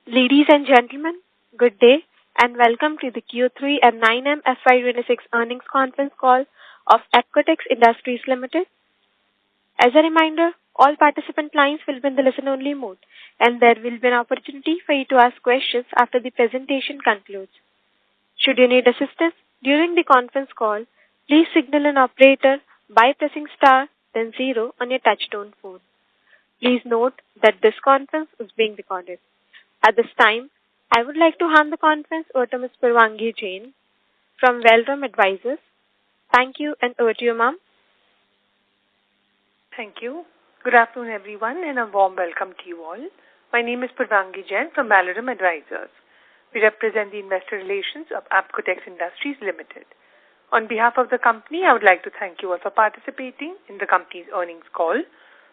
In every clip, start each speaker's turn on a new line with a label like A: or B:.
A: Ladies and gentlemen, good day and welcome to the Q3 and 9M FY26 earnings conference call of Apcotex Industries Limited. As a reminder, all participant lines will be in the listen-only mode, and there will be an opportunity for you to ask questions after the presentation concludes. Should you need assistance during the conference call, please signal an operator by pressing star then 0 on your touchtone phone. Please note that this conference is being recorded. At this time, I would like to hand the conference over to Ms. Purvangi Jain from Valorem Advisors. Thank you, and over to you, ma'am.
B: Thank you. Good afternoon, everyone, and a warm welcome to you all. My name is Purvangi Jain from Valorem Advisors. We represent the investor relations of Apcotex Industries Limited. On behalf of the company, I would like to thank you all for participating in the company's earnings call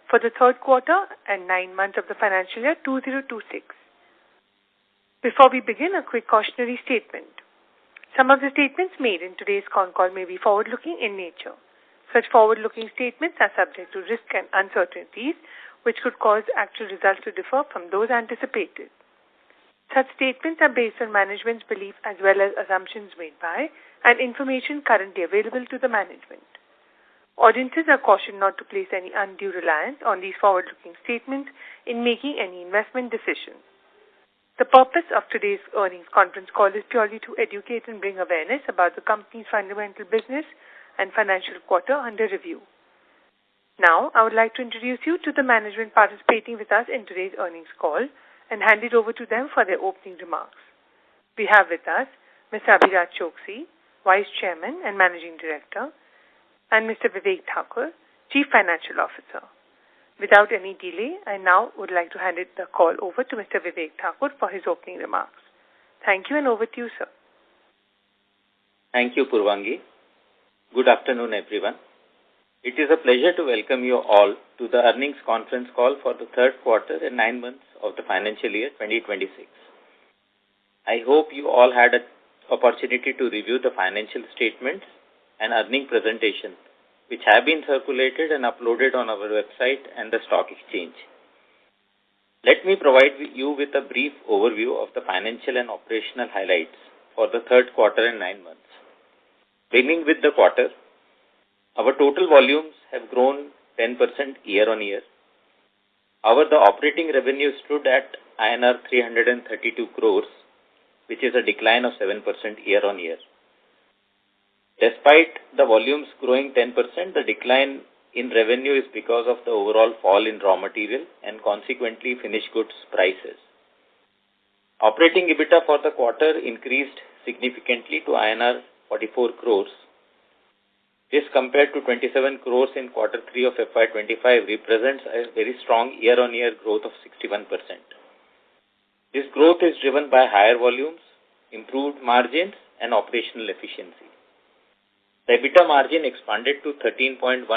B: for the third quarter and 9 months of the financial year 2026. Before we begin, a quick cautionary statement. Some of the statements made in today's Concall may be forward-looking in nature. Such forward-looking statements are subject to risk and uncertainties, which could cause actual results to differ from those anticipated. Such statements are based on management's belief as well as assumptions made by and information currently available to the management. Audiences are cautioned not to place any undue reliance on these forward-looking statements in making any investment decisions. The purpose of today's earnings conference call is purely to educate and bring awareness about the company's fundamental business and financial quarter under review. Now, I would like to introduce you to the management participating with us in today's earnings call and hand it over to them for their opening remarks. We have with us Mr. Abhiraj Choksey, Vice Chairman and Managing Director, and Mr. Vivek Thakur, Chief Financial Officer. Without any delay, I now would like to hand the call over to Mr. Vivek Thakur for his opening remarks. Thank you, and over to you, sir.
C: Thank you, Purvangi. Good afternoon, everyone. It is a pleasure to welcome you all to the earnings conference call for the third quarter and 9 months of the financial year 2026. I hope you all had an opportunity to review the financial statements and earning presentation, which have been circulated and uploaded on our website and the stock exchange. Let me provide you with a brief overview of the financial and operational highlights for the third quarter and 9 months. Beginning with the quarter, our total volumes have grown 10% year-on-year. The operating revenue stood at INR 332 crores, which is a decline of 7% year-on-year. Despite the volumes growing 10%, the decline in revenue is because of the overall fall in raw material and consequently finished goods prices. Operating EBITDA for the quarter increased significantly to INR 44 crores. This compared to 27 crores in quarter 3 of FY25 represents a very strong year-on-year growth of 61%. This growth is driven by higher volumes, improved margins, and operational efficiency. The EBITDA margin expanded to 13.12%.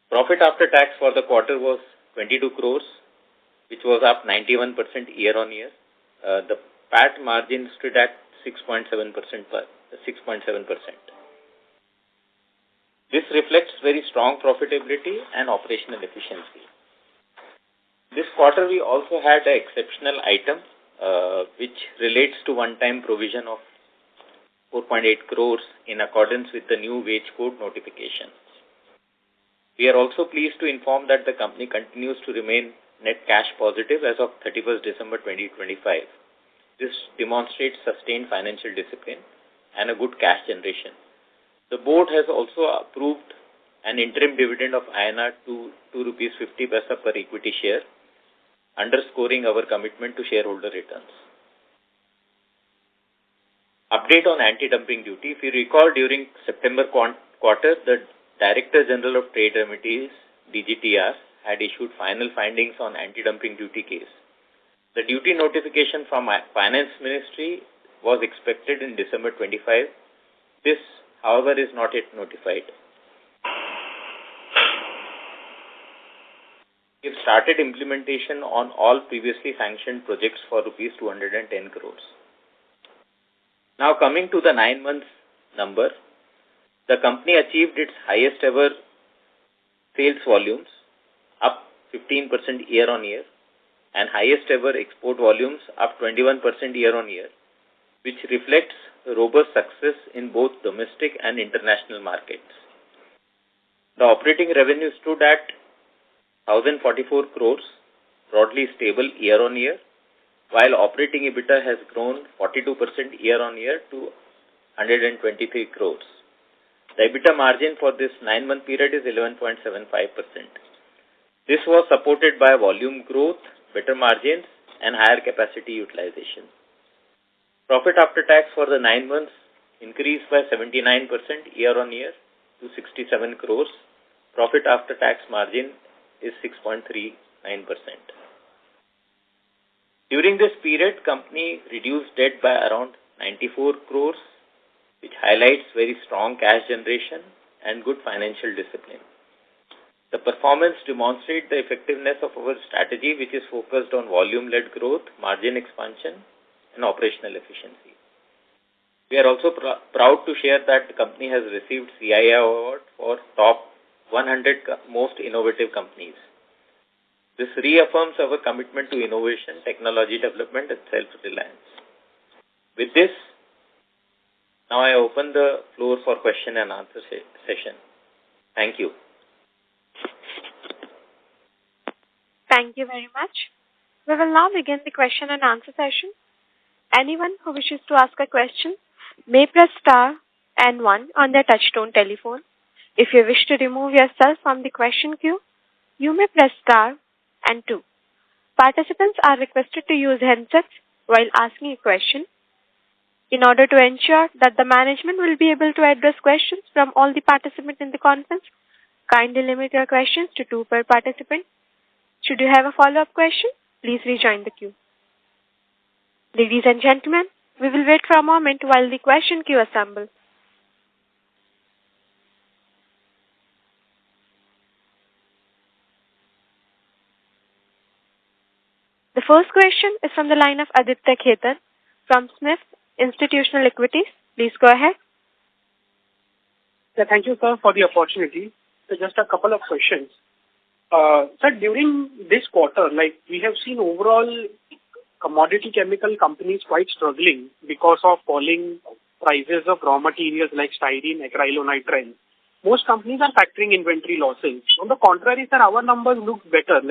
C: Profit after tax for the quarter was 22 crores, which was up 91% year-on-year. The PAT margin stood at 6.7%. This reflects very strong profitability and operational efficiency. This quarter, we also had an exceptional item, which relates to one-time provision of 4.8 crores in accordance with the new wage code notifications. We are also pleased to inform that the company continues to remain net cash positive as of 31st December 2025. This demonstrates sustained financial discipline and a good cash generation. The board has also approved an interim dividend of INR 2 rupees 50 paisa per equity share, underscoring our commitment to shareholder returns. Update on anti-dumping duty. If you recall, during September quarter, the Director General of Trade Remedies, DGTR, had issued final findings on anti-dumping duty case. The duty notification from Finance Ministry was expected in December 25. This, however, is not yet notified. We have started implementation on all previously sanctioned projects for rupees 210 crores. Now coming to the 9 months number, the company achieved its highest ever sales volumes, up 15% year-on-year. and highest ever export volumes up 21% year-on-year, which reflects robust success in both domestic and international markets. The operating revenue stood at 1,044 crores, broadly stable year-on-year, while operating EBITDA has grown 42% year-on-year to 123 crores. The EBITDA margin for this 9-month period is 11.75%. This was supported by volume growth, better margins, and higher capacity utilization. Profit after tax for the 9 months increased by 79% year-on-year to 67 crores. Profit after tax margin is 6.39%. During this period, company reduced debt by around 94 crores, which highlights very strong cash generation and good financial discipline. The performance demonstrates the effectiveness of our strategy, which is focused on volume-led growth, margin expansion, and operational efficiency. We are also proud to share that the company has received CII award for top 100 most innovative companies. This reaffirms our commitment to innovation, technology development, and self-reliance. With this, now I open the floor for question and answer session. Thank you.
A: Thank you very much. We will now begin the question and answer session. Anyone who wishes to ask a question may press star and 1 on their touchtone telephone. If you wish to remove yourself from the question queue, you may press star and 2. Participants are requested to use handsets while asking a question. In order to ensure that the management will be able to address questions from all the participants in the conference, kindly limit your questions to 2 per participant. Should you have a follow-up question, please rejoin the queue. Ladies and gentlemen, we will wait for a moment while the question queue assembles. The first question is from the line of Aditya Khetan from Smith Institutional Equities. Please go ahead.
D: Thank you, sir, for the opportunity. So just a couple of questions. Sir, during this quarter, we have seen overall commodity chemical companies quite struggling because of falling prices of raw materials like styrene, acrylonitrile. Most companies are factoring inventory losses. On the contrary, sir, our numbers look better.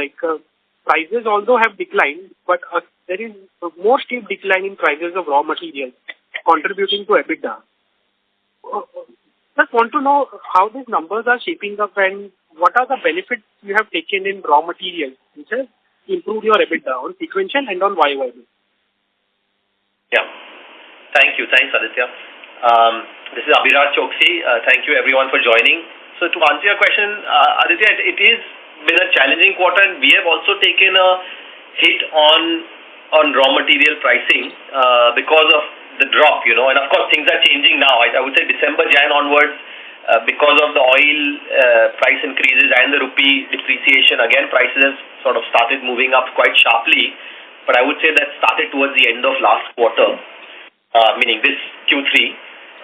D: Prices although have declined, but there is a more steep decline in prices of raw materials contributing to EBITDA. Just want to know how these numbers are shaping up and what are the benefits you have taken in raw materials which has improved your EBITDA on sequential and on YY.
E: Yeah. Thank you. Thanks, Aditya. This is Abhiraj Choksi. Thank you everyone for joining. So to answer your question, Aditya, it is been a challenging quarter and we have also taken a hit on raw material pricing because of the drop, and of course things are changing now. I would say December, Jan onwards, because of the oil price increases and the rupee depreciation, again prices have sort of started moving up quite sharply, but I would say that started towards the end of last quarter, meaning this Q3.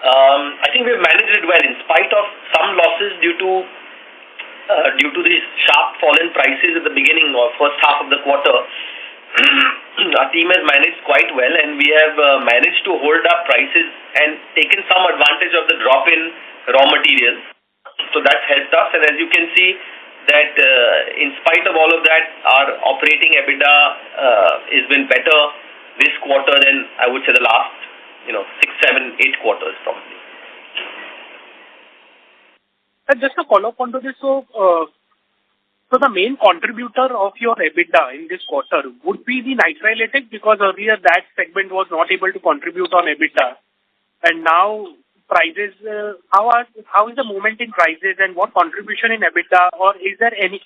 E: I think we've managed it well in spite of some losses due to these sharp fall in prices at the beginning or first half of the quarter. Our team has managed quite well and we have managed to hold up prices and taken some advantage of the drop in raw materials. So that's helped us, and as you can see that in spite of all of that, our operating EBITDA has been better this quarter than I would say the last 6, 7, 8 quarters probably.
D: Just a follow-up onto this. So the main contributor of your EBITDA in this quarter would be the nitrile latex, because earlier that segment was not able to contribute on EBITDA. And now prices, how is the movement in prices and what contribution in EBITDA, or is there any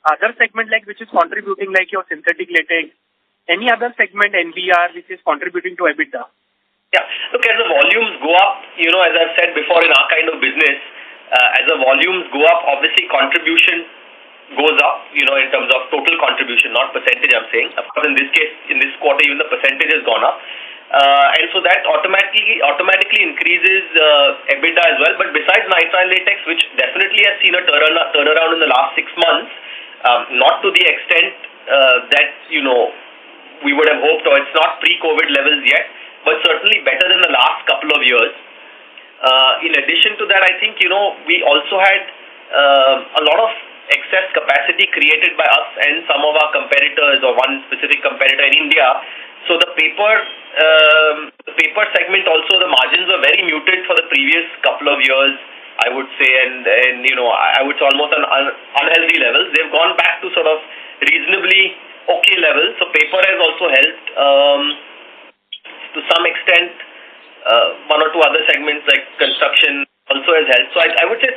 D: other segment which is contributing like your synthetic latex, any other segment NBR which is contributing to EBITDA?
E: Yeah, look, as the volumes go up, as I've said before in our kind of business, as the volumes go up, obviously contribution goes up, in terms of total contribution, not percentage I'm saying. Of course, in this case, in this quarter, even the percentage has gone up. And so that automatically increases EBITDA as well. But besides nitrile latex, which definitely has seen a turnaround in the last 6 months, not to the extent that, we would have hoped, or it's not pre-COVID levels yet, but certainly better than the last couple of years. In addition to that, I think, we also had a lot of excess capacity created by us and some of our competitors, or one specific competitor in India. So the paper segment also, the margins were very muted for the previous couple of years, I would say, and I would say almost on unhealthy levels. They've gone back to sort of reasonably okay levels. So paper has also helped to some extent. One or two other segments like construction also has helped. So I would say,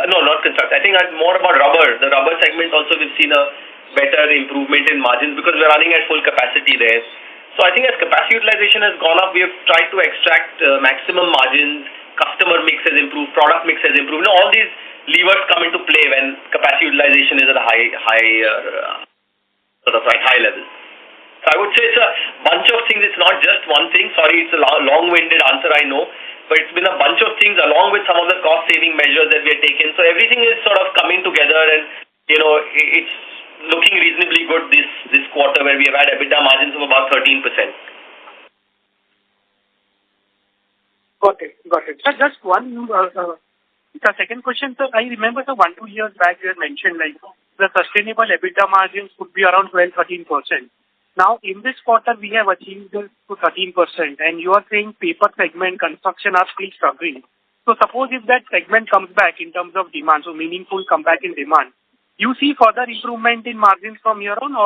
E: no, not construction. I think more about rubber. The rubber segment also, we've seen a better improvement in margins because we're running at full capacity there. So I think as capacity utilization has gone up, we have tried to extract maximum margins. Customer mix has improved, product mix has improved. All these levers come into play when capacity utilization is at a high level. So I would say it's a bunch of things. It's not just one thing. Sorry, it's a long-winded answer, I know. But it's been a bunch of things along with some of the cost-saving measures that we have taken. So everything is sort of coming together and, it's looking reasonably good this quarter where we have had EBITDA margins of about 13%.
D: Got it. Sir, just one, the second question, sir. I remember 1-2 years back you had mentioned like the sustainable EBITDA margins could be around 12-13%. Now, in this quarter, we have achieved to 13%, and you are saying paper segment, construction are still struggling. So suppose if that segment comes back in terms of demand, so meaningful comeback in demand, you see further improvement in margins from here on,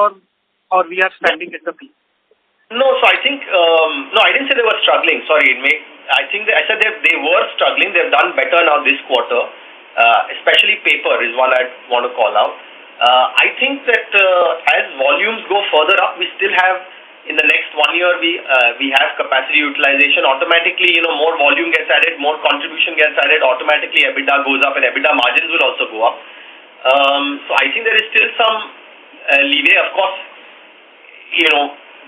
D: or we are standing at the peak?
E: No, so I think, I didn't say they were struggling. Sorry, I think I said they were struggling. They've done better now this quarter, especially paper is one I want to call out. I think that as volumes go further up, we still have, in the next 1 year, we have capacity utilization. Automatically, more volume gets added, more contribution gets added, automatically EBITDA goes up and EBITDA margins will also go up. So I think there is still some leeway. Of course,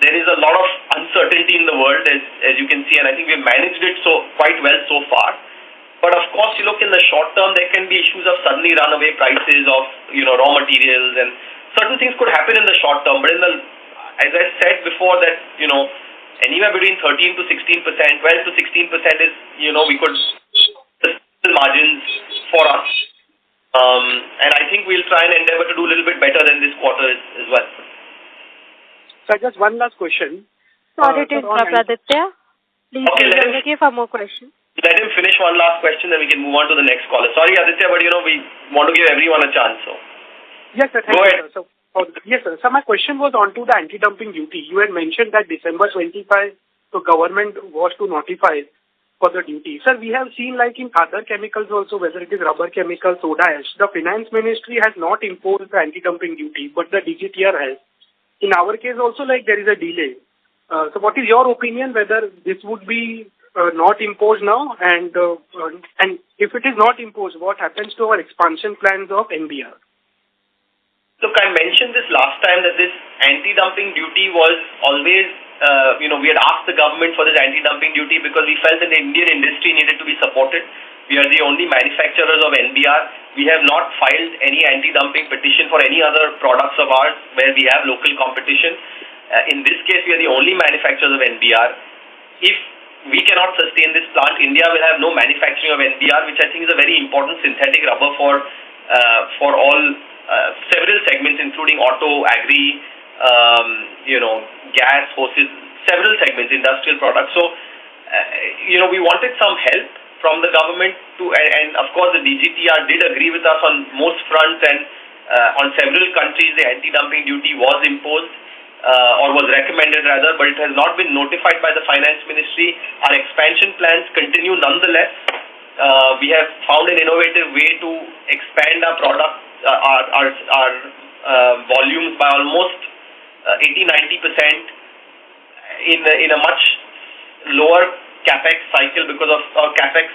E: there is a lot of uncertainty in the world, as you can see, and I think we've managed it quite well so far. But of course, you look in the short term, there can be issues of suddenly runaway prices of, raw materials, and certain things could happen in the short term. But as I said before that, anywhere between 13 to 16%, 12 to 16% is, we could margins for us. And I think we'll try and endeavor to do a little bit better than this quarter as well.
D: So just one last question.
A: Sorry to interrupt, Aditya. Please give for more questions.
E: Let him finish one last question, then we can move on to the next caller. Sorry, Aditya, but we want to give everyone a chance. So
D: yes, sir. Thank you, sir. Yes, sir. So my question was on to the anti-dumping duty. You had mentioned that December 25, the government was to notify for the duty. Sir, we have seen like in other chemicals also, whether it is rubber chemicals, soda ash, the finance ministry has not imposed the anti-dumping duty, but the DGTR has. In our case also, like there is a delay. So what is your opinion whether this would be not imposed now, and if it is not imposed, what happens to our expansion plans of NBR?
E: Look, I mentioned this last time that this anti-dumping duty was always, we had asked the government for this anti-dumping duty because we felt that the Indian industry needed to be supported. We are the only manufacturers of NBR. We have not filed any anti-dumping petition for any other products of ours where we have local competition. In this case, we are the only manufacturers of NBR. If we cannot sustain this plant, India will have no manufacturing of NBR, which I think is a very important synthetic rubber for all several segments, including auto, agri, gas, hoses, several segments, industrial products. So, we wanted some help from the government and of course the DGTR did agree with us on most fronts, and on several countries the anti-dumping duty was imposed. Or was recommended rather, but it has not been notified by the finance ministry. Our expansion plans continue nonetheless. We have found an innovative way to expand our product, our volumes by almost 80-90% in a much lower capex cycle because of our capex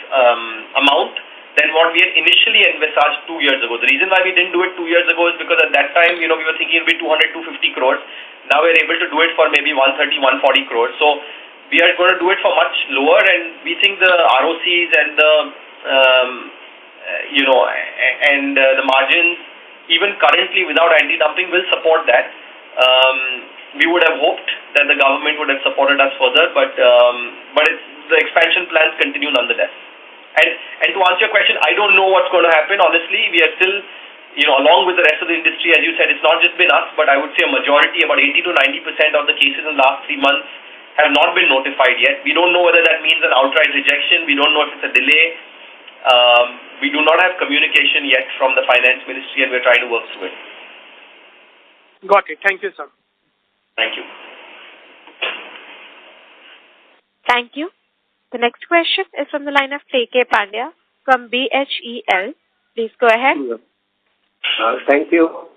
E: amount than what we had initially envisaged 2 years ago. The reason why we didn't do it 2 years ago is because at that time, we were thinking it would be 200-250 crores. Now we're able to do it for maybe 130-140 crores. So we are going to do it for much lower, and we think the ROCs and the margins, even currently without anti-dumping, will support that. We would have hoped that the government would have supported us further, but the expansion plans continue nonetheless. And to answer your question, I don't know what's going to happen. Honestly, we are still, along with the rest of the industry, as you said, it's not just been us, but I would say a majority, about 80 to 90% of the cases in the last 3 months have not been notified yet. We don't know whether that means an outright rejection. We don't know if it's a delay. We do not have communication yet from the finance ministry, and we're trying to work through it.
D: Got it. Thank you, sir.
E: Thank you.
A: Thank you. The next question is from the line of T.K. Pandya from BHEL. Please go ahead.
F: Thank you.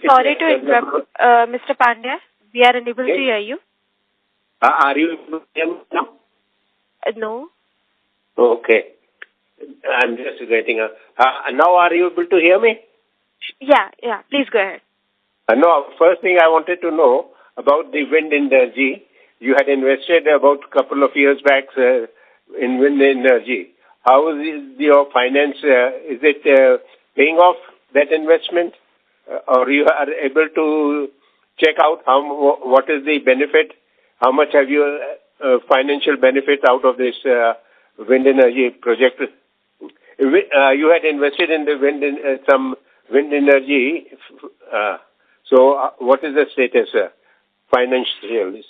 A: Sorry to interrupt, Mr. Pandya. We are unable to hear you.
F: Are you able to hear me now?
A: No.
F: Okay. I'm just getting now are you able to hear me?
A: Yeah. Please go ahead.
F: No, first thing I wanted to know about the wind energy. You had invested about a couple of years back in wind energy. How is your finance? Is it paying off that investment? Or you are able to check out what is the benefit? How much have you financial benefit out of this wind energy project? You had invested in the some wind energy. So what is the status financially?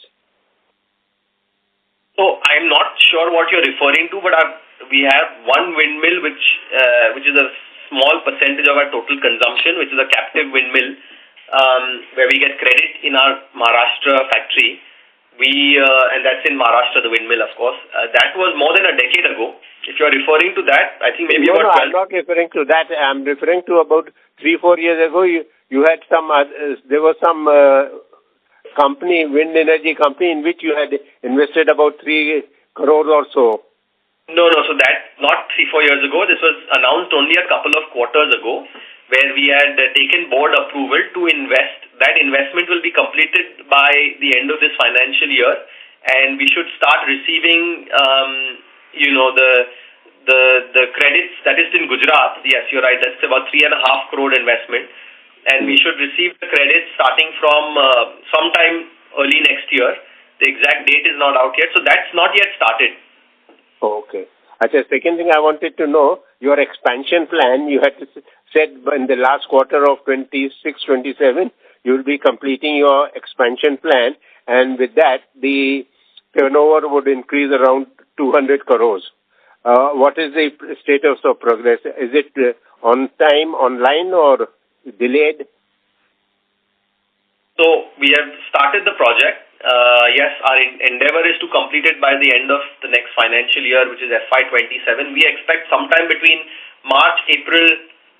E: So I'm not sure what you're referring to, but we have one windmill which is a small percentage of our total consumption, which is a captive windmill, where we get credit in our Maharashtra factory. And that's in Maharashtra, the windmill, of course. That was more than a decade ago. If you're referring to that, I think maybe about 12.
F: I'm not referring to that. I'm referring to about 3-4 years ago. You had some. There was some company, wind energy company, in which you had invested about 3 crores or so.
E: No. So that not 3-4 years ago. This was announced only a couple of quarters ago, where we had taken board approval to invest. That investment will be completed by the end of this financial year, and we should start receiving, the credits. That is in Gujarat. Yes, you're right. That's about 3.5 crore investment, and we should receive the credits starting from sometime early next year. The exact date is not out yet, so that's not yet started.
F: Okay. Second thing I wanted to know, your expansion plan, you had said in the last quarter of 26-27, you will be completing your expansion plan, and with that, the turnover would increase around 200 crores. What is the status of progress? Is it on time, online, or delayed?
E: So we have started the project. Yes, our endeavor is to complete it by the end of the next financial year, which is FY27. We expect sometime between March, April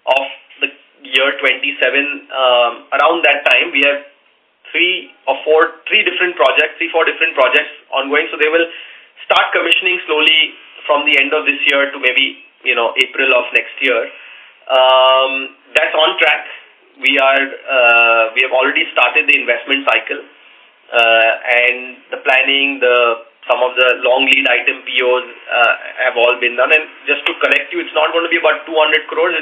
E: of the year 27, around that time. We have 3-4 different projects ongoing. So they will start commissioning slowly from the end of this year to maybe, April of next year. That's on track. We have already started the investment cycle. And the planning, some of the long lead item POs have all been done. And just to correct you, it's not going to be about 200 crores.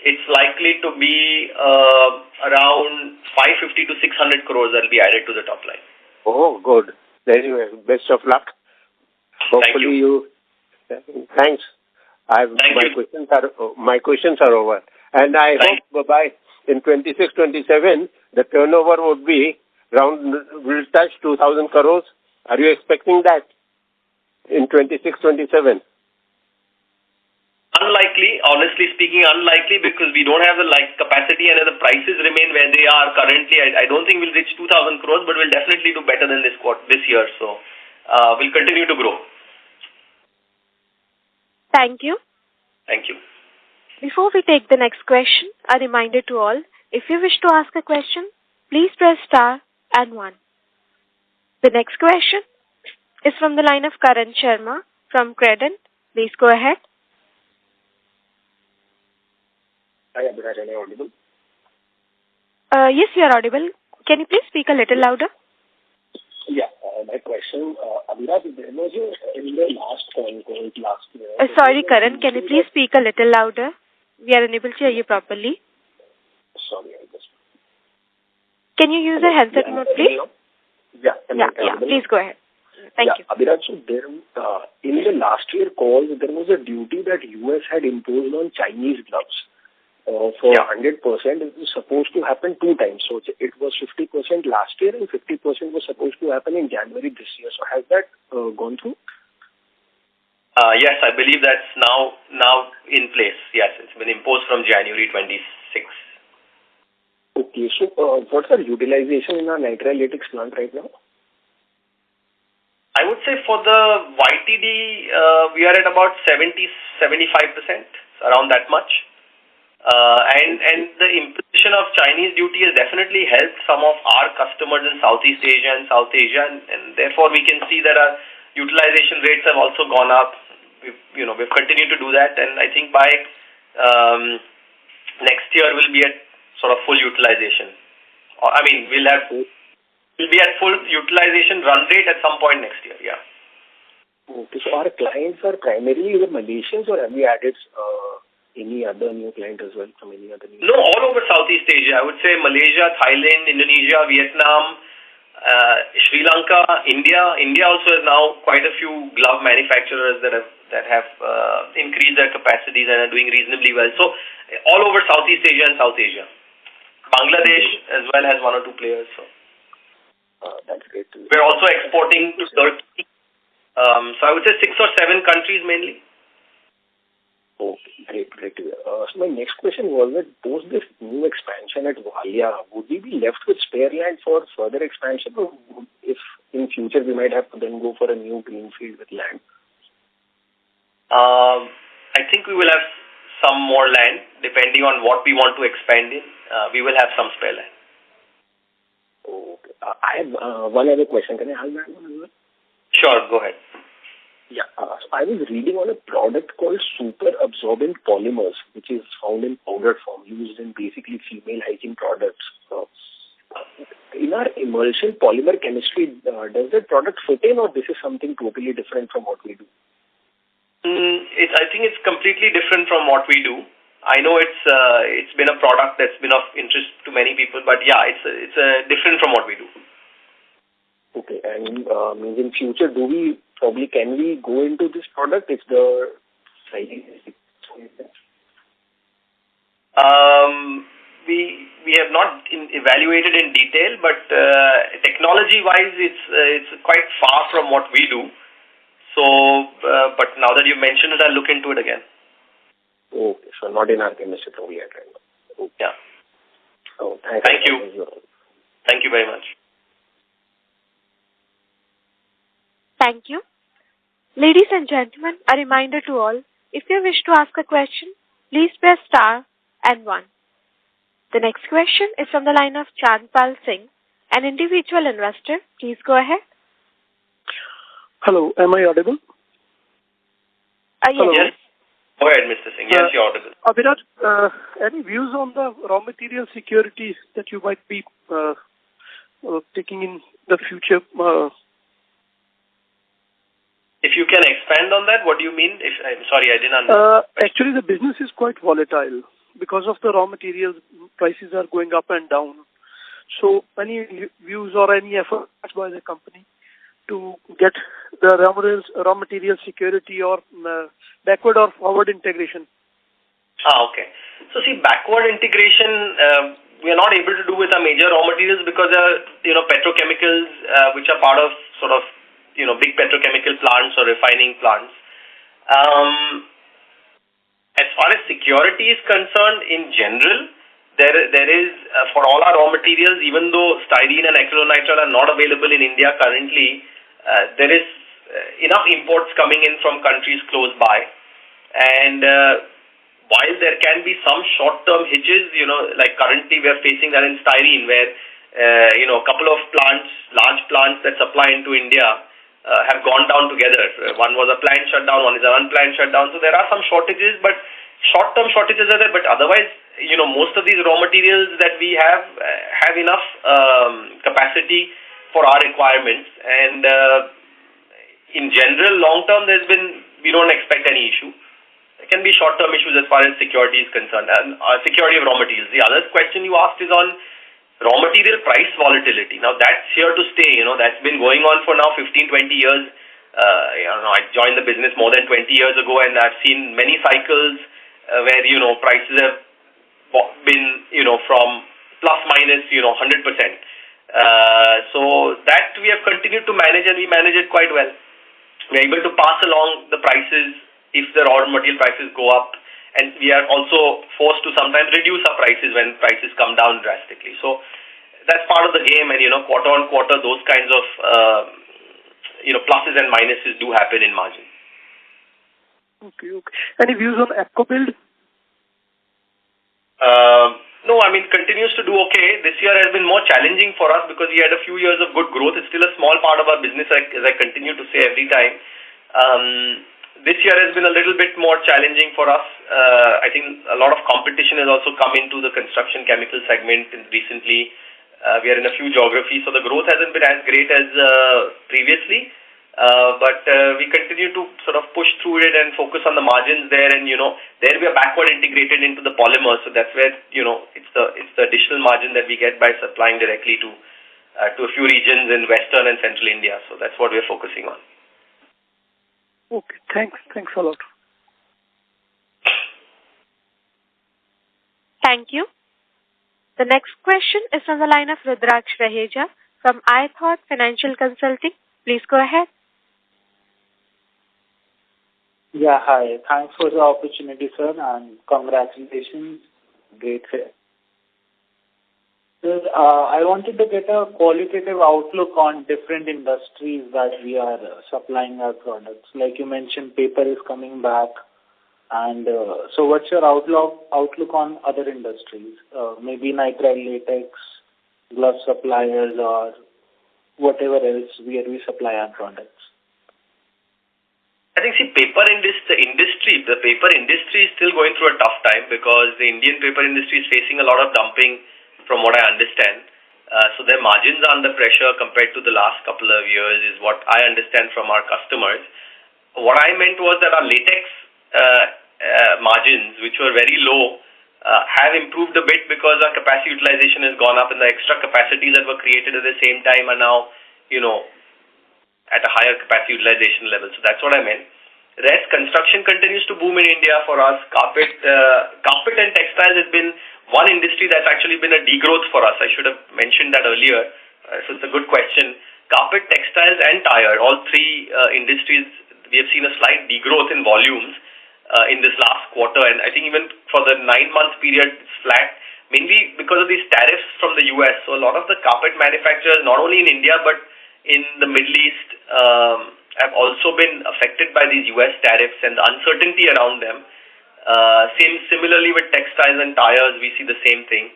E: It's likely to be around 550 to 600 crores that will be added to the top line.
F: Oh, good. Anyway, best of luck. Hopefully you. Thanks. My questions are over, and I hope by in 26-27 the turnover would be will touch 2,000 crores. Are you expecting that in 26-27?
E: Unlikely, honestly speaking, because we don't have the capacity, and the prices remain where they are currently. I don't think we'll reach 2,000 crores, but we'll definitely do better than this year. So we'll continue to grow.
A: Thank you.
E: Thank you.
A: Before we take the next question, a reminder to all, if you wish to ask a question, please press star and 1. The next question is from the line of Karan Sharma from Credent. Please go ahead.
G: Hi, Abhiraj, am I audible?
A: Yes, you are audible. Can you please speak a little louder?
G: Yeah, my question, Abhiraj, there was in the last call last year.
A: Sorry, Karan, can you please speak a little louder? We are unable to hear you properly.
G: Sorry, I just...
A: Can you use a headset mode, please?
G: Yeah,
A: please go ahead. Thank you.
G: Abhiraj, so there, in the last year call, there was a duty that US had imposed on Chinese gloves. For 100%, it was supposed to happen 2 times. So it was 50% last year and 50% was supposed to happen in January this year. So has that gone through?
E: Yes, I believe that's now in place. Yes, it's been imposed from January 26.
G: Okay, so what's our utilization in our nitrile latex plant right now?
E: I would say for the YTD, we are at about 70-75%, around that much. And the imposition of Chinese duty has definitely helped some of our customers in Southeast Asia and South Asia, and therefore we can see that our utilization rates have also gone up. We've continued to do that, and I think by next year we'll be at sort of full utilization. We'll be at full utilization run rate at some point next year. Yeah.
G: Okay, so our clients are primarily the Malaysians, or have we added any other new client as well from any other?
E: No, all over Southeast Asia. I would say Malaysia, Thailand, Indonesia, Vietnam, Sri Lanka, India. India also has now quite a few glove manufacturers that have increased their capacities and are doing reasonably well. So all over Southeast Asia and South Asia. Bangladesh as well has 1 or 2 players. So
G: that's great.
E: We're also exporting to Turkey. So I would say 6 or 7 countries mainly.
G: Okay, great to hear. So my next question was that post this new expansion at Valia, would we be left with spare land for further expansion, or if in future we might have to then go for a new greenfield with land?
E: I think we will have some more land depending on what we want to expand in. We will have some spare land.
G: Okay. I have one other question. Can I ask that one as well?
E: Sure, go ahead.
G: Yeah, so I was reading on a product called super absorbent polymers, which is found in powder form, used in basically female hygiene products. In our emulsion polymer chemistry, does that product fit in, or this is something totally different from what we do?
E: I think it's completely different from what we do. I know it's been a product that's been of interest to many people, but yeah, it's different from what we do.
G: Okay, and means in future, can we go into this product if the size is...
E: We have not evaluated in detail, but technology-wise, it's quite far from what we do. So, but now that you mentioned it, I'll look into it again.
G: Okay, so not in our chemistry probably yet right now. Okay.
E: Yeah.
G: Oh,
E: thank you. Thank you very much.
A: Thank you. Ladies and gentlemen, a reminder to all, if you wish to ask a question, please press star and 1. The next question is from the line of Chandpal Singh, an individual investor. Please go ahead.
H: Hello, am I audible?
A: Yes.
E: Yes. Go ahead, Mr. Singh. Yes, you're audible.
H: Abhiraj, any views on the raw material security that you might be taking in the future?
E: If you can expand on that, what do you mean? I'm sorry, I didn't understand.
H: Actually, the business is quite volatile because of the raw materials. Prices are going up and down. So, any views or any efforts by the company to get the raw material security or backward or forward integration?
E: Okay. So, see, backward integration we are not able to do with our major raw materials because petrochemicals which are part of sort of big petrochemical plants or refining plants. As far as security is concerned, in general, there is for all our raw materials, even though styrene and acrylonitrile are not available in India currently, there is enough imports coming in from countries close by. And while there can be some short-term hitches, like currently we are facing that in styrene, where a couple of plants, large plants that supply into India, have gone down together. One was a planned shutdown, one is an unplanned shutdown. So there are some shortages, but short-term shortages are there. But otherwise, most of these raw materials that we have enough capacity for our requirements. And in general, long-term, we don't expect any issue. There can be short-term issues as far as security is concerned and security of raw materials. The other question you asked is on raw material price volatility. Now that's here to stay. That's been going on for now 15, 20 years. I joined the business more than 20 years ago, and I've seen many cycles where prices have been from plus minus 100%. So that we have continued to manage, and we manage it quite well. We're able to pass along the prices if the raw material prices go up, and we are also forced to sometimes reduce our prices when prices come down drastically. So that's part of the game, and quarter on quarter, those kinds of pluses and minuses do happen in margin.
H: Okay. Any views on Apcobuild?
E: No, continues to do okay. This year has been more challenging for us because we had a few years of good growth. It's still a small part of our business, as I continue to say every time. This year has been a little bit more challenging for us. I think a lot of competition has also come into the construction chemical segment recently. We are in a few geographies, so the growth hasn't been as great as previously. But we continue to sort of push through it and focus on the margins there, and there we are backward integrated into the polymers, so that's where it's the additional margin that we get by supplying directly to a few regions in western and central India. So that's what we're focusing on.
H: Okay, thanks a lot.
A: Thank you. The next question is from the line of Rudraksh Raheja from iThought Financial Consulting. Please go ahead.
I: Yeah, hi. Thanks for the opportunity, sir, and congratulations. Great fit. Sir, I wanted to get a qualitative outlook on different industries that we are supplying our products. Like you mentioned, paper is coming back. And so what's your outlook on other industries? Maybe nitrile latex, glove suppliers, or whatever else where we supply our products.
E: I think, the paper industry is still going through a tough time because the Indian paper industry is facing a lot of dumping, from what I understand. So their margins are under pressure compared to the last couple of years, is what I understand from our customers. What I meant was that our latex margins, which were very low, have improved a bit because our capacity utilization has gone up, and the extra capacities that were created at the same time are now, at a higher capacity utilization level. So that's what I meant. Rest, construction continues to boom in India for us. Carpet and textiles has been one industry that's actually been a degrowth for us. I should have mentioned that earlier. So it's a good question. Carpet, textiles, and tire, all three industries, we have seen a slight degrowth in volumes in this last quarter. And I think even for the 9-month period, it's flat, mainly because of these tariffs from the US. So a lot of the carpet manufacturers, not only in India, but in the Middle East, have also been affected by these US tariffs and the uncertainty around them. Similarly with textiles and tires, we see the same thing.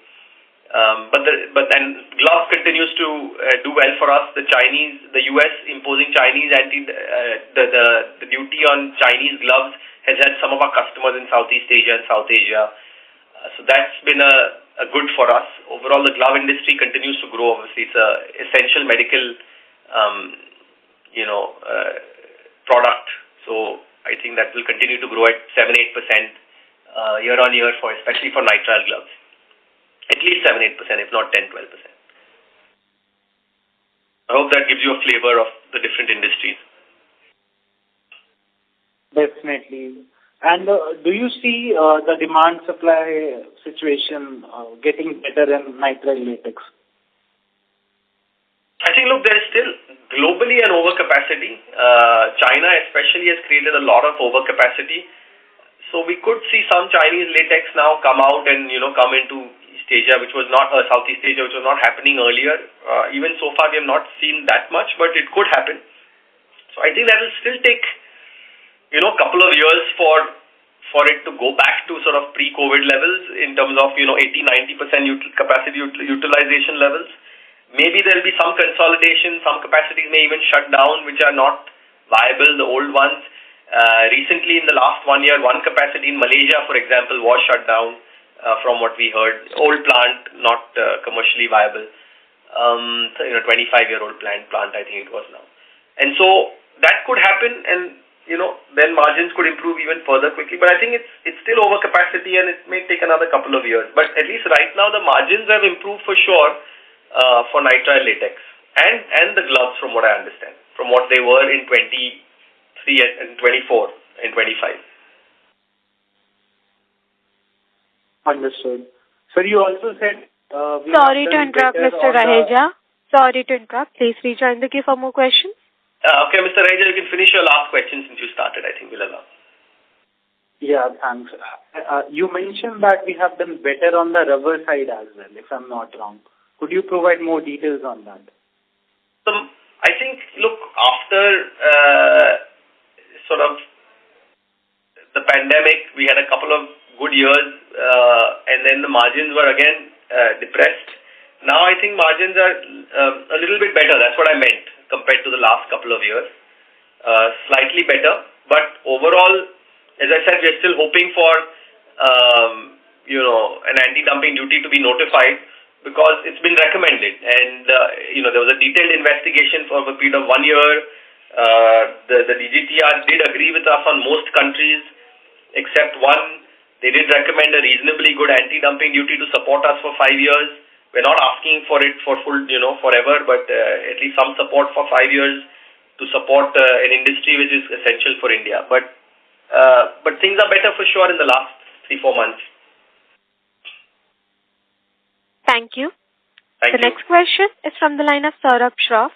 E: But then gloves continues to do well for us. The US imposing the duty on Chinese gloves has helped some of our customers in Southeast Asia and South Asia. So that's been a good for us. Overall, the glove industry continues to grow. Obviously, it's a essential medical product. So I think that will continue to grow at 7-8% year on year, especially for nitrile gloves. At least 7-8%, if not 10-12%. I hope that gives you a flavor of the different industries.
I: Definitely. And do you see the demand-supply situation getting better in nitrile latex?
E: I think, look, there is still globally an overcapacity. China especially has created a lot of overcapacity. So we could see some Chinese latex now come out and, come into East Asia, which was not Southeast Asia, which was not happening earlier. Even so far, we have not seen that much, but it could happen. So I think that will still take, a couple of years for it to go back to sort of pre-COVID levels in terms of, 80-90% capacity utilization levels. Maybe there will be some consolidation. Some capacities may even shut down, which are not viable, the old ones. Recently, in the last 1 year, one capacity in Malaysia, for example, was shut down from what we heard. Old plant, not commercially viable. 25-year-old plant, I think it was now. And so that could happen. And then margins could improve even further quickly. But I think it's still overcapacity and it may take another couple of years. But at least right now the margins have improved for sure for nitrile latex and the gloves from what I understand, from what they were in 23 and 24 and 25.
I: Understood. Sir, you also said...
A: Sorry to interrupt, Mr. Raheja. Sorry to interrupt. Please rejoin the queue for more questions.
E: Okay, Mr. Raheja, you can finish your last question since you started. I think we'll allow.
I: Yeah, thanks. You mentioned that we have done better on the rubber side as well, if I'm not wrong. Could you provide more details on that?
E: I think, look, after sort of the pandemic, we had a couple of good years, and then the margins were again depressed. Now I think margins are a little bit better. That's what I meant compared to the last couple of years. Slightly better, but overall, as I said, we're still hoping for an anti-dumping duty to be notified because it's been recommended, and there was a detailed investigation for a period of 1 year. The DGTR did agree with us on most countries except one. They did recommend a reasonably good anti-dumping duty to support us for 5 years. We're not asking for it for full, forever, but at least some support for 5 years to support an industry which is essential for India. But things are better for sure in the last 3-4 months.
A: Thank you.
E: Thank you.
A: Next question is from the line of Saurabh Shroff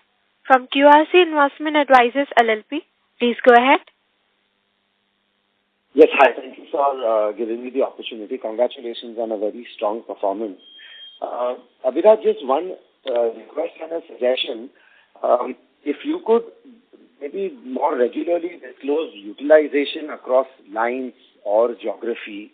A: from QRC Investment Advisors LLP. Please go ahead.
J: Yes, hi. Thank you for giving me the opportunity. Congratulations on a very strong performance. Abhiraj, just one request and a suggestion. If you could maybe more regularly disclose utilization across lines or geography,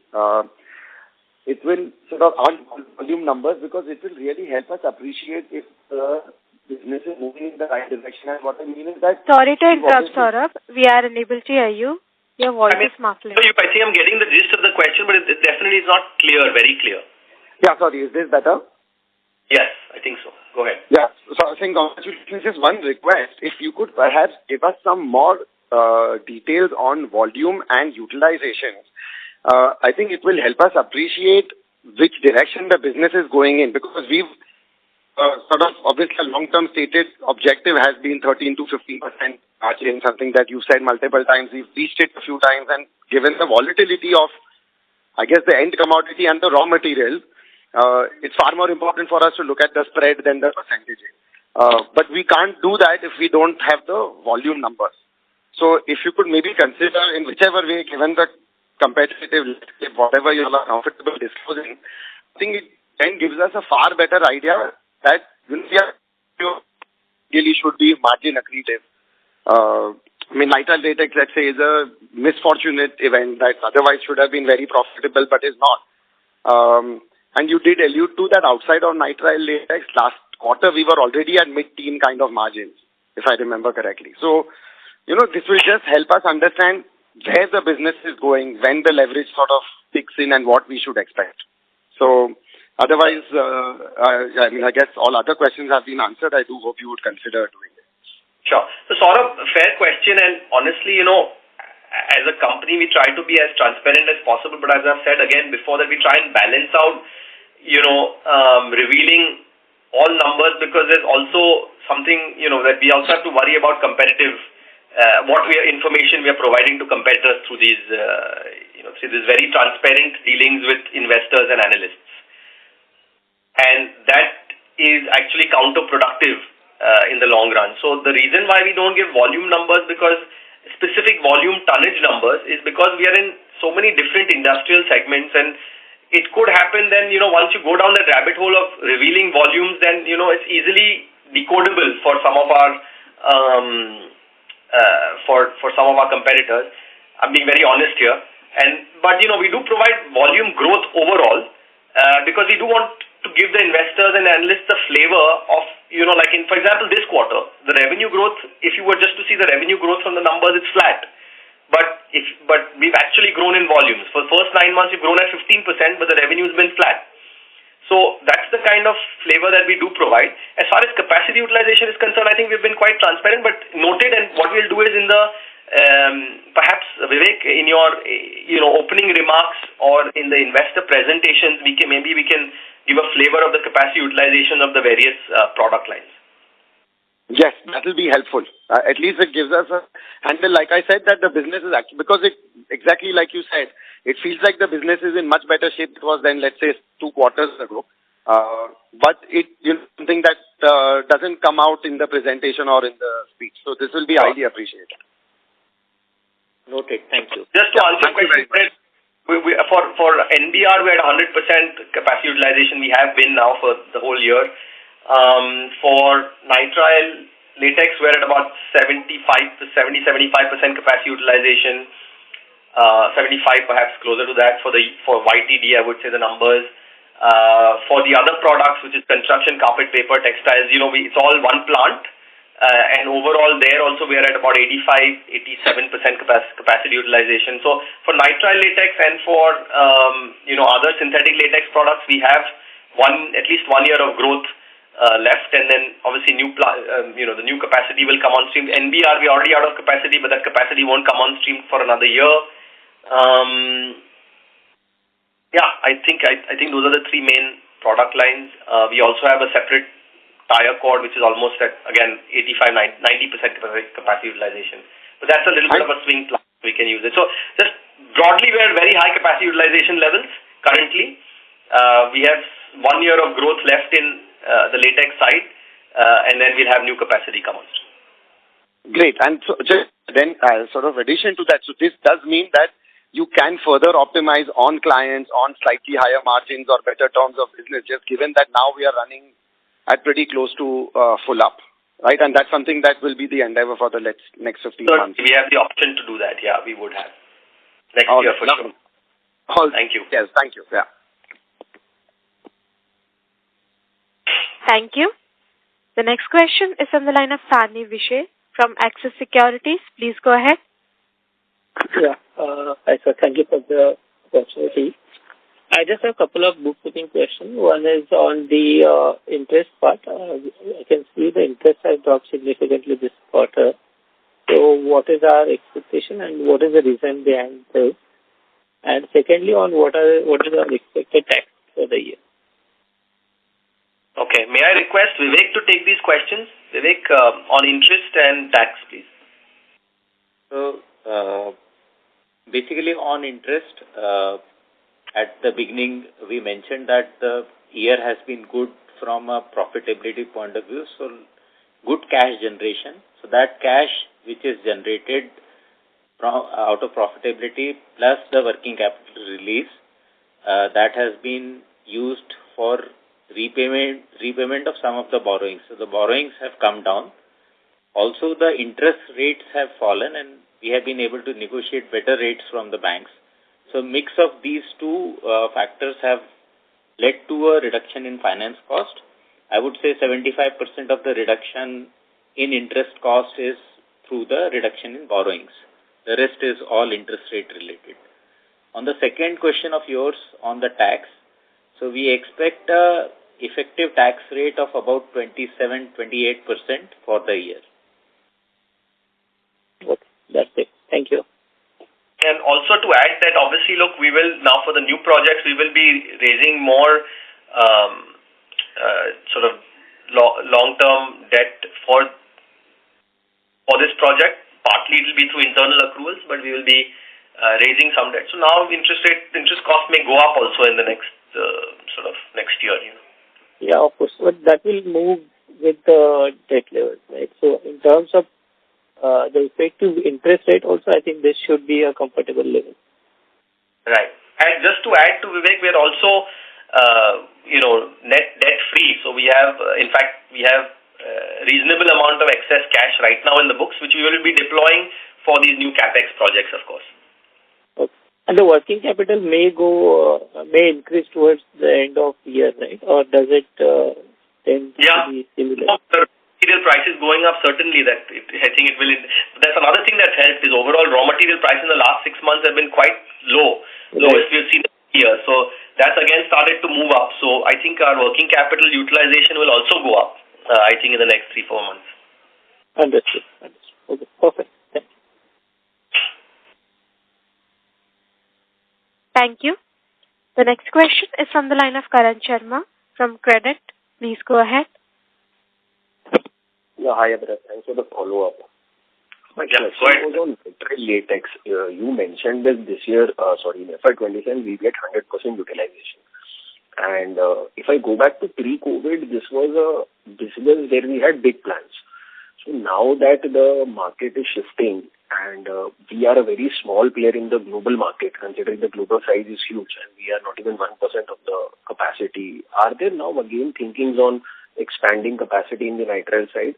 J: it will sort of on volume numbers, because it will really help us appreciate if the business is moving in the right direction. And what I mean is that...
A: Sorry to interrupt, Saurabh. We are unable to hear you. Your voice is muffling.
E: I think I'm getting the gist of the question, but it definitely is not clear, very clear.
J: Yeah, sorry. Is this better?
E: Yes, I think so. Go ahead.
J: Yeah. So I think just one request. If you could perhaps give us some more details on volume and utilization, I think it will help us appreciate which direction the business is going in, because we've sort of obviously a long-term stated objective has been 13 to 15% margin, something that you've said multiple times. We've reached it a few times, and given the volatility of, I guess, the end commodity and the raw material, it's far more important for us to look at the spread than the percentages. But we can't do that if we don't have the volume numbers. So if you could maybe consider in whichever way, given the competitive landscape, whatever you are comfortable disclosing, I think it then gives us a far better idea that really should be margin accretive. Nitrile latex, let's say, is a misfortunate event that otherwise should have been very profitable but is not. And you did allude to that outside of nitrile latex, last quarter we were already at mid-teen kind of margins, if I remember correctly. So, this will just help us understand where the business is going, when the leverage sort of kicks in and what we should expect. So, otherwise, I guess all other questions have been answered. I do hope you would consider doing it.
E: Sure. So, Saurabh, fair question, and honestly, as a company, we try to be as transparent as possible, but as I've said again before, that we try and balance out, revealing all numbers, because there's also something, that we also have to worry about competitive, information we are providing to competitors through these, through these very transparent dealings with investors and analysts. And that is actually counterproductive in the long run. So the reason why we don't give volume numbers, because specific volume tonnage numbers, is because we are in so many different industrial segments, and it could happen then, once you go down that rabbit hole of revealing volumes, then, it's easily decodable for some of our, for some of our competitors. I'm being very honest here. But we do provide volume growth overall, because we do want to give the investors and analysts a flavor of, like for example, this quarter, the revenue growth, if you were just to see the revenue growth from the numbers, it's flat. But we've actually grown in volumes. For the first 9 months, we've grown at 15%, but the revenue's been flat. So that's the kind of flavor that we do provide. As far as capacity utilization is concerned, I think we've been quite transparent, but noted, and what we'll do is in the Perhaps, Vivek, in your opening remarks or in the investor presentations, we can give a flavor of the capacity utilization of the various product lines.
J: Yes, that will be helpful. At least it gives us a handle. Like I said, that the business is actually, because it, exactly like you said, it feels like the business is in much better shape it was than, let's say, 2 quarters ago. But it, something that doesn't come out in the presentation or in the speech. So this will be highly appreciated.
C: Noted. Thank you.
E: Just to answer your question, for NBR, we had 100% capacity utilization. We have been now for the whole year. For nitrile latex, we're at about 75% capacity utilization. 75, perhaps closer to that. For YTD, I would say the numbers. For the other products, which is construction, carpet, paper, textiles, it's all one plant. And overall there also we are at about 87% capacity utilization. So for nitrile latex and for other synthetic latex products, we have at least 1 year of growth left, and then obviously the new capacity will come on stream. NBR, we are already out of capacity, but that capacity won't come on stream for another year. I think those are the 3 main product lines. We also have a separate tire cord, which is almost at, again, 85-90% capacity utilization. But that's a little bit of a swing plant. We can use it. So just broadly, we're at very high capacity utilization levels currently. We have 1 year of growth left in the latex side, and then we'll have new capacity come on stream.
J: Great. And so just then, sort of addition to that, so this does mean that you can further optimize on clients on slightly higher margins or better terms of business, just given that now we are running at pretty close to full up, right? And that's something that will be the endeavor for the next 15 months.
E: We have the option to do that. Yeah, we would have. Next year for sure. Thank you.
J: Yes, thank you. Yeah.
A: Thank you. The next question is on the line of Sani Vishay from Axis Securities. Please go ahead.
K: Yeah. Hi, sir. Thank you for the opportunity. I just have a couple of bookkeeping questions. One is on the interest part. I can see the interest has dropped significantly this quarter. So what is our expectation and what is the reason behind this? And secondly, on what is our expected tax for the year?
E: Okay. May I request Vivek to take these questions? Vivek, on interest and tax, please.
C: So, basically on interest, at the beginning, we mentioned that the year has been good from a profitability point of view, so good cash generation. So that cash which is generated out of profitability plus the working capital release, that has been used for repayment of some of the borrowings. So the borrowings have come down. Also, the interest rates have fallen, and we have been able to negotiate better rates from the banks. So mix of these two factors have led to a reduction in finance cost. I would say 75% of the reduction in interest cost is through the reduction in borrowings. The rest is all interest rate related. On the second question of yours on the tax, so we expect a effective tax rate of about 27-28% for the year.
K: Okay, that's it. Thank you.
E: And also to add that, obviously, look, we will now for the new projects, we will be raising more sort of long-term debt for this project. Partly it will be through internal accruals, but we will be raising some debt. So now interest cost may go up also in the next next year.
K: Yeah, of course. But that will move with the debt levels, right? So in terms of the effective interest rate also, I think this should be a comfortable level.
E: Right. And just to add to Vivek, we are also, net debt free. So we have, in fact, reasonable amount of excess cash right now in the books, which we will be deploying for these new CapEx projects, of course.
K: Okay. And the working capital may increase towards the end of the year, right? Or does it tend to be similar?
E: Material prices going up, certainly I think it will. That's another thing that's helped is overall raw material prices in the last 6 months have been quite low, lowest we've seen here. So that's again started to move up. So I think our working capital utilization will also go up, I think in the next 3-4 months.
K: Understood. Okay, perfect. Thank you.
A: Thank you. The next question is from the line of Karan Sharma from Credit. Please go ahead.
G: Yeah, hi, Abhirat. Thanks for the follow-up. My question was on nitrile latex. You mentioned that this year, in FY27, we get 100% utilization. And if I go back to pre-COVID, this was a business where we had big plans. So now that the market is shifting and we are a very small player in the global market, considering the global size is huge and we are not even 1% of the capacity, are there now again thinkings on expanding capacity in the nitrile side?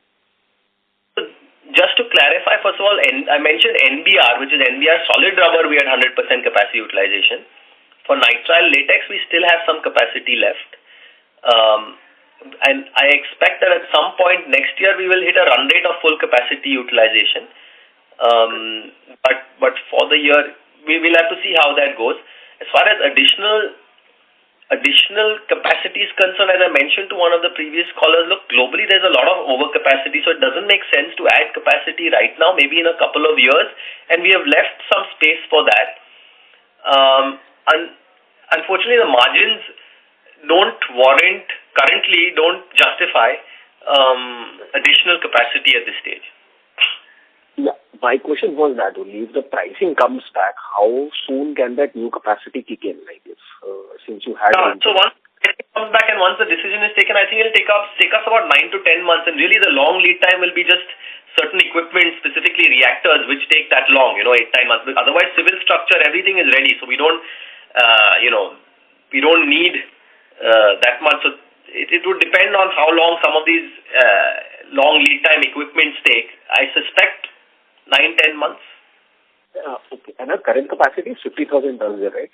E: Just to clarify, first of all, I mentioned NBR, which is NBR solid rubber, we had 100% capacity utilization. For nitrile latex, we still have some capacity left. And I expect that at some point next year, we will hit a run rate of full capacity utilization. But for the year, we will have to see how that goes. As far as additional capacity is concerned, as I mentioned to one of the previous callers, look, globally there's a lot of overcapacity, so it doesn't make sense to add capacity right now, maybe in a couple of years, and we have left some space for that. Unfortunately, the margins don't justify additional capacity at this stage.
G: Yeah, my question was that only if the pricing comes back, how soon can that new capacity kick in? Like if since you had.
E: So once it comes back and once the decision is taken, I think it'll take us about 9 to 10 months, and really the long lead time will be just certain equipment, specifically reactors, which take that long, 8 to 9 months. Otherwise, civil structure, everything is ready, so we don't need that much. So it would depend on how long some of these long lead time equipments take. I suspect 9-10 months.
G: Okay. And our current capacity is 50,000 tons, right?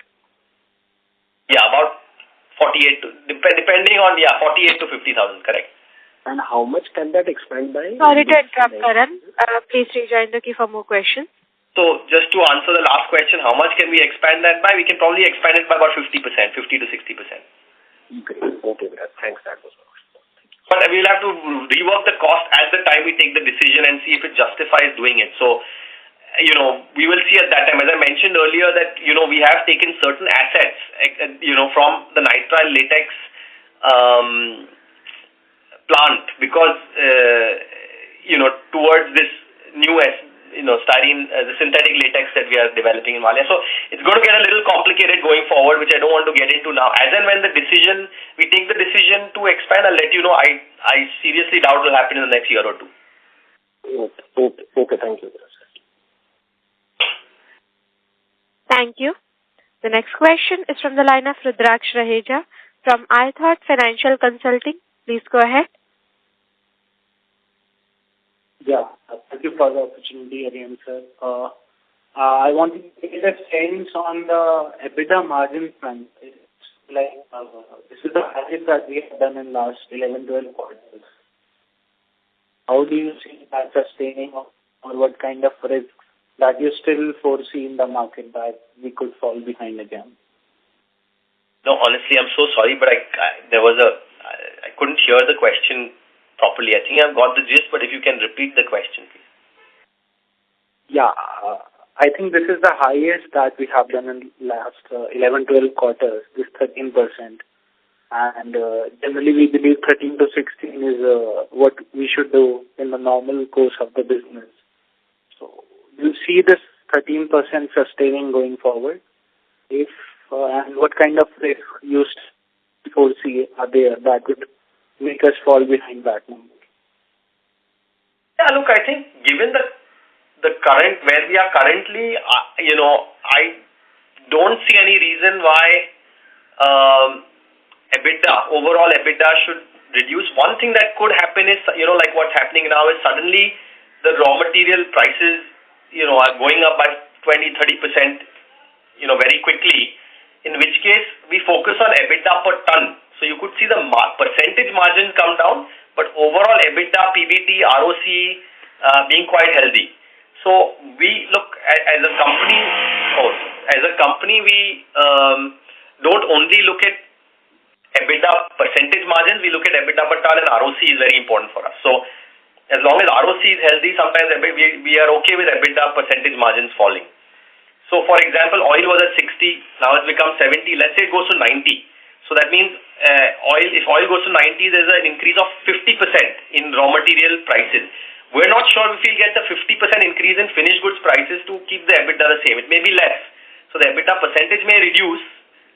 E: Yeah, about 48 to 50,000, correct.
G: And how much can that expand by?
A: Sorry to interrupt, Karan. Please rejoin the queue for more questions.
E: So just to answer the last question, how much can we expand that by? We can probably expand it by about 50%, 50 to 60%.
G: Okay, thanks. That was my question.
E: But we'll have to rework the cost at the time we take the decision and see if it justifies doing it. So, we will see at that time. As I mentioned earlier that, we have taken certain assets, from the nitrile latex plant because, towards this new styrene, the synthetic latex that we are developing in Valia. So it's going to get a little complicated going forward, which I don't want to get into now. As and when we take the decision to expand, I'll let you know. I seriously doubt it will happen in the next year or two.
G: Okay, thank you.
A: Thank you. The next question is from the line of Rudraksh Raheja from iThought Financial Consulting. Please go ahead.
I: Yeah, thank you for the opportunity again, sir. I wanted to get a sense on the EBITDA margin front. It's like this is the highest that we have done in the last 11-12 quarters. How do you see that sustaining, or what kind of risks that you still foresee in the market that we could fall behind again?
E: No, honestly, I'm so sorry, but I couldn't hear the question properly. I think I've got the gist, but if you can repeat the question, please.
I: Yeah, I think this is the highest that we have done in last 11-12 quarters, this 13%. And generally we believe 13 to 16 is what we should do in the normal course of the business. So do you see this 13% sustaining going forward? If and what kind of risk you foresee are there that would make us fall behind that number?
E: Yeah, look, I think given the current, where we are currently, I don't see any reason why overall EBITDA should reduce. One thing that could happen is, like what's happening now is suddenly the raw material prices, are going up by 20-30%, very quickly, in which case we focus on EBITDA per ton. So you could see the percentage margin come down, but overall EBITDA, PBT, ROC being quite healthy. So we look as a company, we don't only look at EBITDA percentage margins, we look at EBITDA per ton, and ROC is very important for us. So as long as ROC is healthy, sometimes we are okay with EBITDA percentage margins falling. So, for example, oil was at 60, now it's become 70. Let's say it goes to 90. So that means if oil goes to 90, there's an increase of 50% in raw material prices. We're not sure if we'll get the 50% increase in finished goods prices to keep the EBITDA the same. It may be less. So the EBITDA percentage may reduce,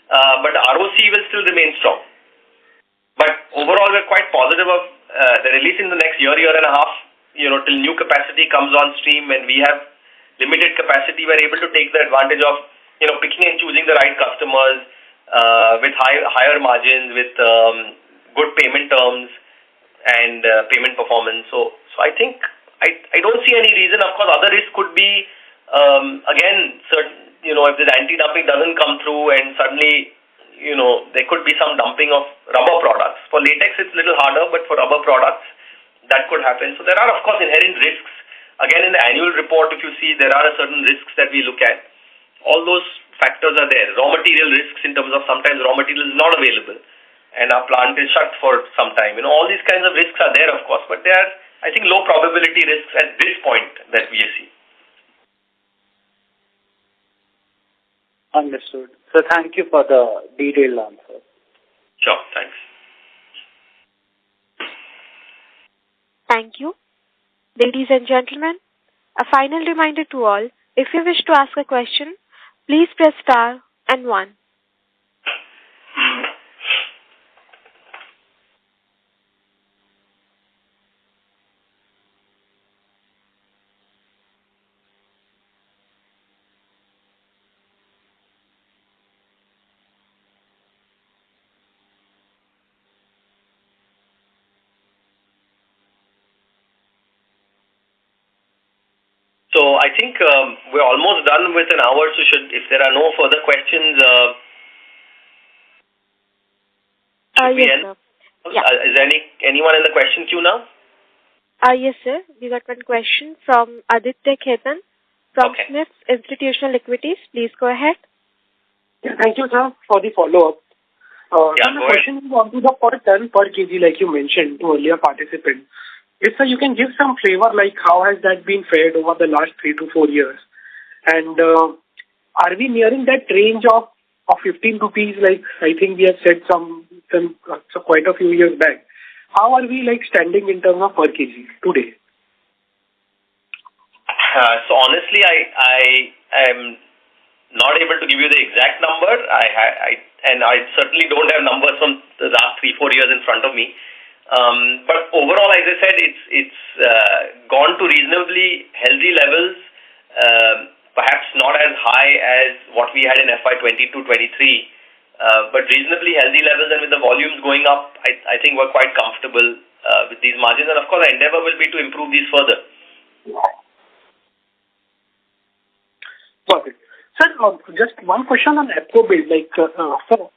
E: but ROC will still remain strong. But overall, we're quite positive of the release in the next year and a half, till new capacity comes on stream and we have limited capacity, we're able to take the advantage of, picking and choosing the right customers with higher margins, with good payment terms and payment performance. So I think I don't see any reason. Of course, other risks could be, again, certain, if the anti-dumping doesn't come through and suddenly, there could be some dumping of rubber products. For latex, it's a little harder, but for rubber products, that could happen. So there are, of course, inherent risks. Again, in the annual report, if you see, there are certain risks that we look at. All those factors are there. Raw material risks in terms of sometimes raw material is not available and our plant is shut for some time. All these kinds of risks are there, of course, but they are, I think, low probability risks at this point that we see.
I: Understood. So thank you for the detailed answer.
E: Sure, thanks.
A: Thank you. Ladies and gentlemen, a final reminder to all, if you wish to ask a question, please press star and 1.
E: So I think we're almost done with an hour. So if there are no further questions,
A: Yes, sir. Yeah.
E: Is there anyone in the question queue now?
A: Yes, sir. We got one question from Aditya Khetan from Smith's Institutional Equities. Please go ahead.
D: Yeah, thank you, sir, for the follow-up. The question is on to the per ton per kg, like you mentioned to earlier participants. If, sir, you can give some flavor, like how has that been fared over the last 3 to 4 years? And are we nearing that range of 15 rupees, like I think we have said some quite a few years back? How are we standing in terms of per kg today?
E: So honestly, I am not able to give you the exact number. And I certainly don't have numbers from the last 3-4 years in front of me. But overall, as I said, it's gone to reasonably healthy levels, perhaps not as high as what we had in FY22-23, but reasonably healthy levels. And with the volumes going up, I think we're quite comfortable with these margins. And of course, our endeavor will be to improve these further.
D: Got it. Sir, just one question on ApcoBuild. Sir,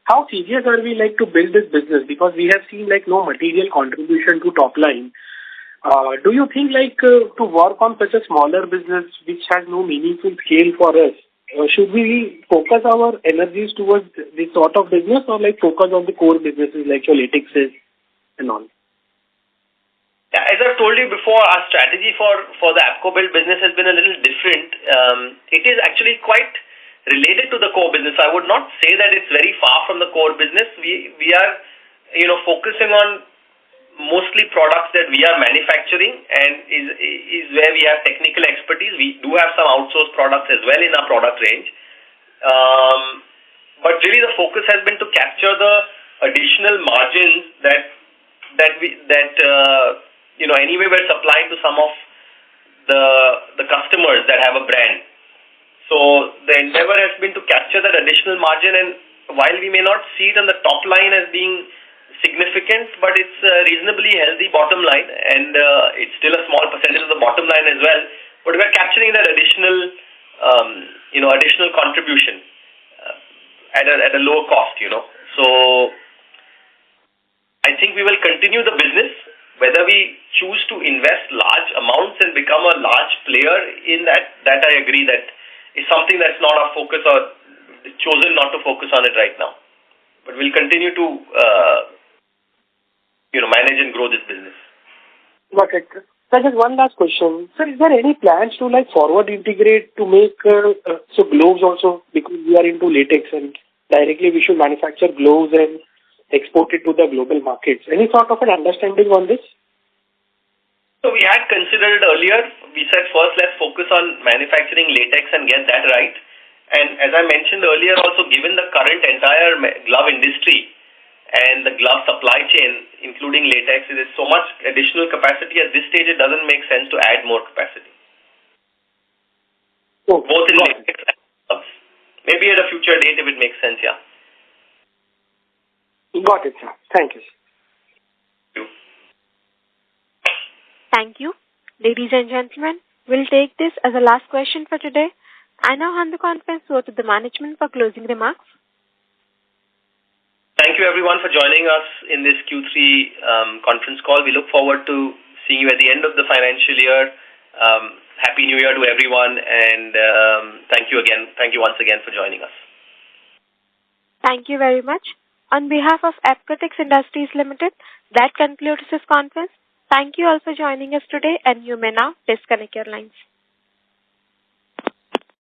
D: how serious are we to build this business? Because we have seen no material contribution to top line. Do you think to work on such a smaller business which has no meaningful scale for us, should we focus our energies towards this sort of business or focus on the core businesses like your latexes and all?
E: Yeah, as I've told you before, our strategy for the ApcoBuild business has been a little different. It is actually quite related to the core business. I would not say that it's very far from the core business. We are, focusing on mostly products that we are manufacturing and is where we have technical expertise. We do have some outsourced products as well in our product range. But really the focus has been to capture the additional margins that anyway we're supplying to some of the customers that have a brand. So the endeavor has been to capture that additional margin, and while we may not see it on the top line as being significant, but it's a reasonably healthy bottom line, and it's still a small percentage of the bottom line as well. But we're capturing that additional contribution at a lower cost. So I think we will continue the business. Whether we choose to invest large amounts and become a large player in that I agree that is something that's not our focus, or chosen not to focus on it right now. But we'll continue to manage and grow this business.
D: Got it. Sir, just one last question. Sir, is there any plans to like forward integrate to make gloves also, because we are into latex and directly we should manufacture gloves and export it to the global markets. Any sort of an understanding on this?
E: So we had considered it earlier. We said first let's focus on manufacturing latex and get that right. And as I mentioned earlier also, given the current entire glove industry and the glove supply chain, including latex, there is so much additional capacity. At this stage, it doesn't make sense to add more capacity.
D: Oh,
E: both in latex and gloves. Maybe at a future date if it makes sense, yeah.
D: Got it, sir. Thank you.
A: Thank you. Ladies and gentlemen, we'll take this as a last question for today. I now hand the conference over to the management for closing remarks.
E: Thank you everyone for joining us in this Q3 conference call. We look forward to seeing you at the end of the financial year. Happy New Year to everyone, and thank you again. Thank you once again for joining us.
A: Thank you very much. On behalf of Apcotex Industries Limited, that concludes this conference. Thank you all for joining us today, and you may now disconnect your lines.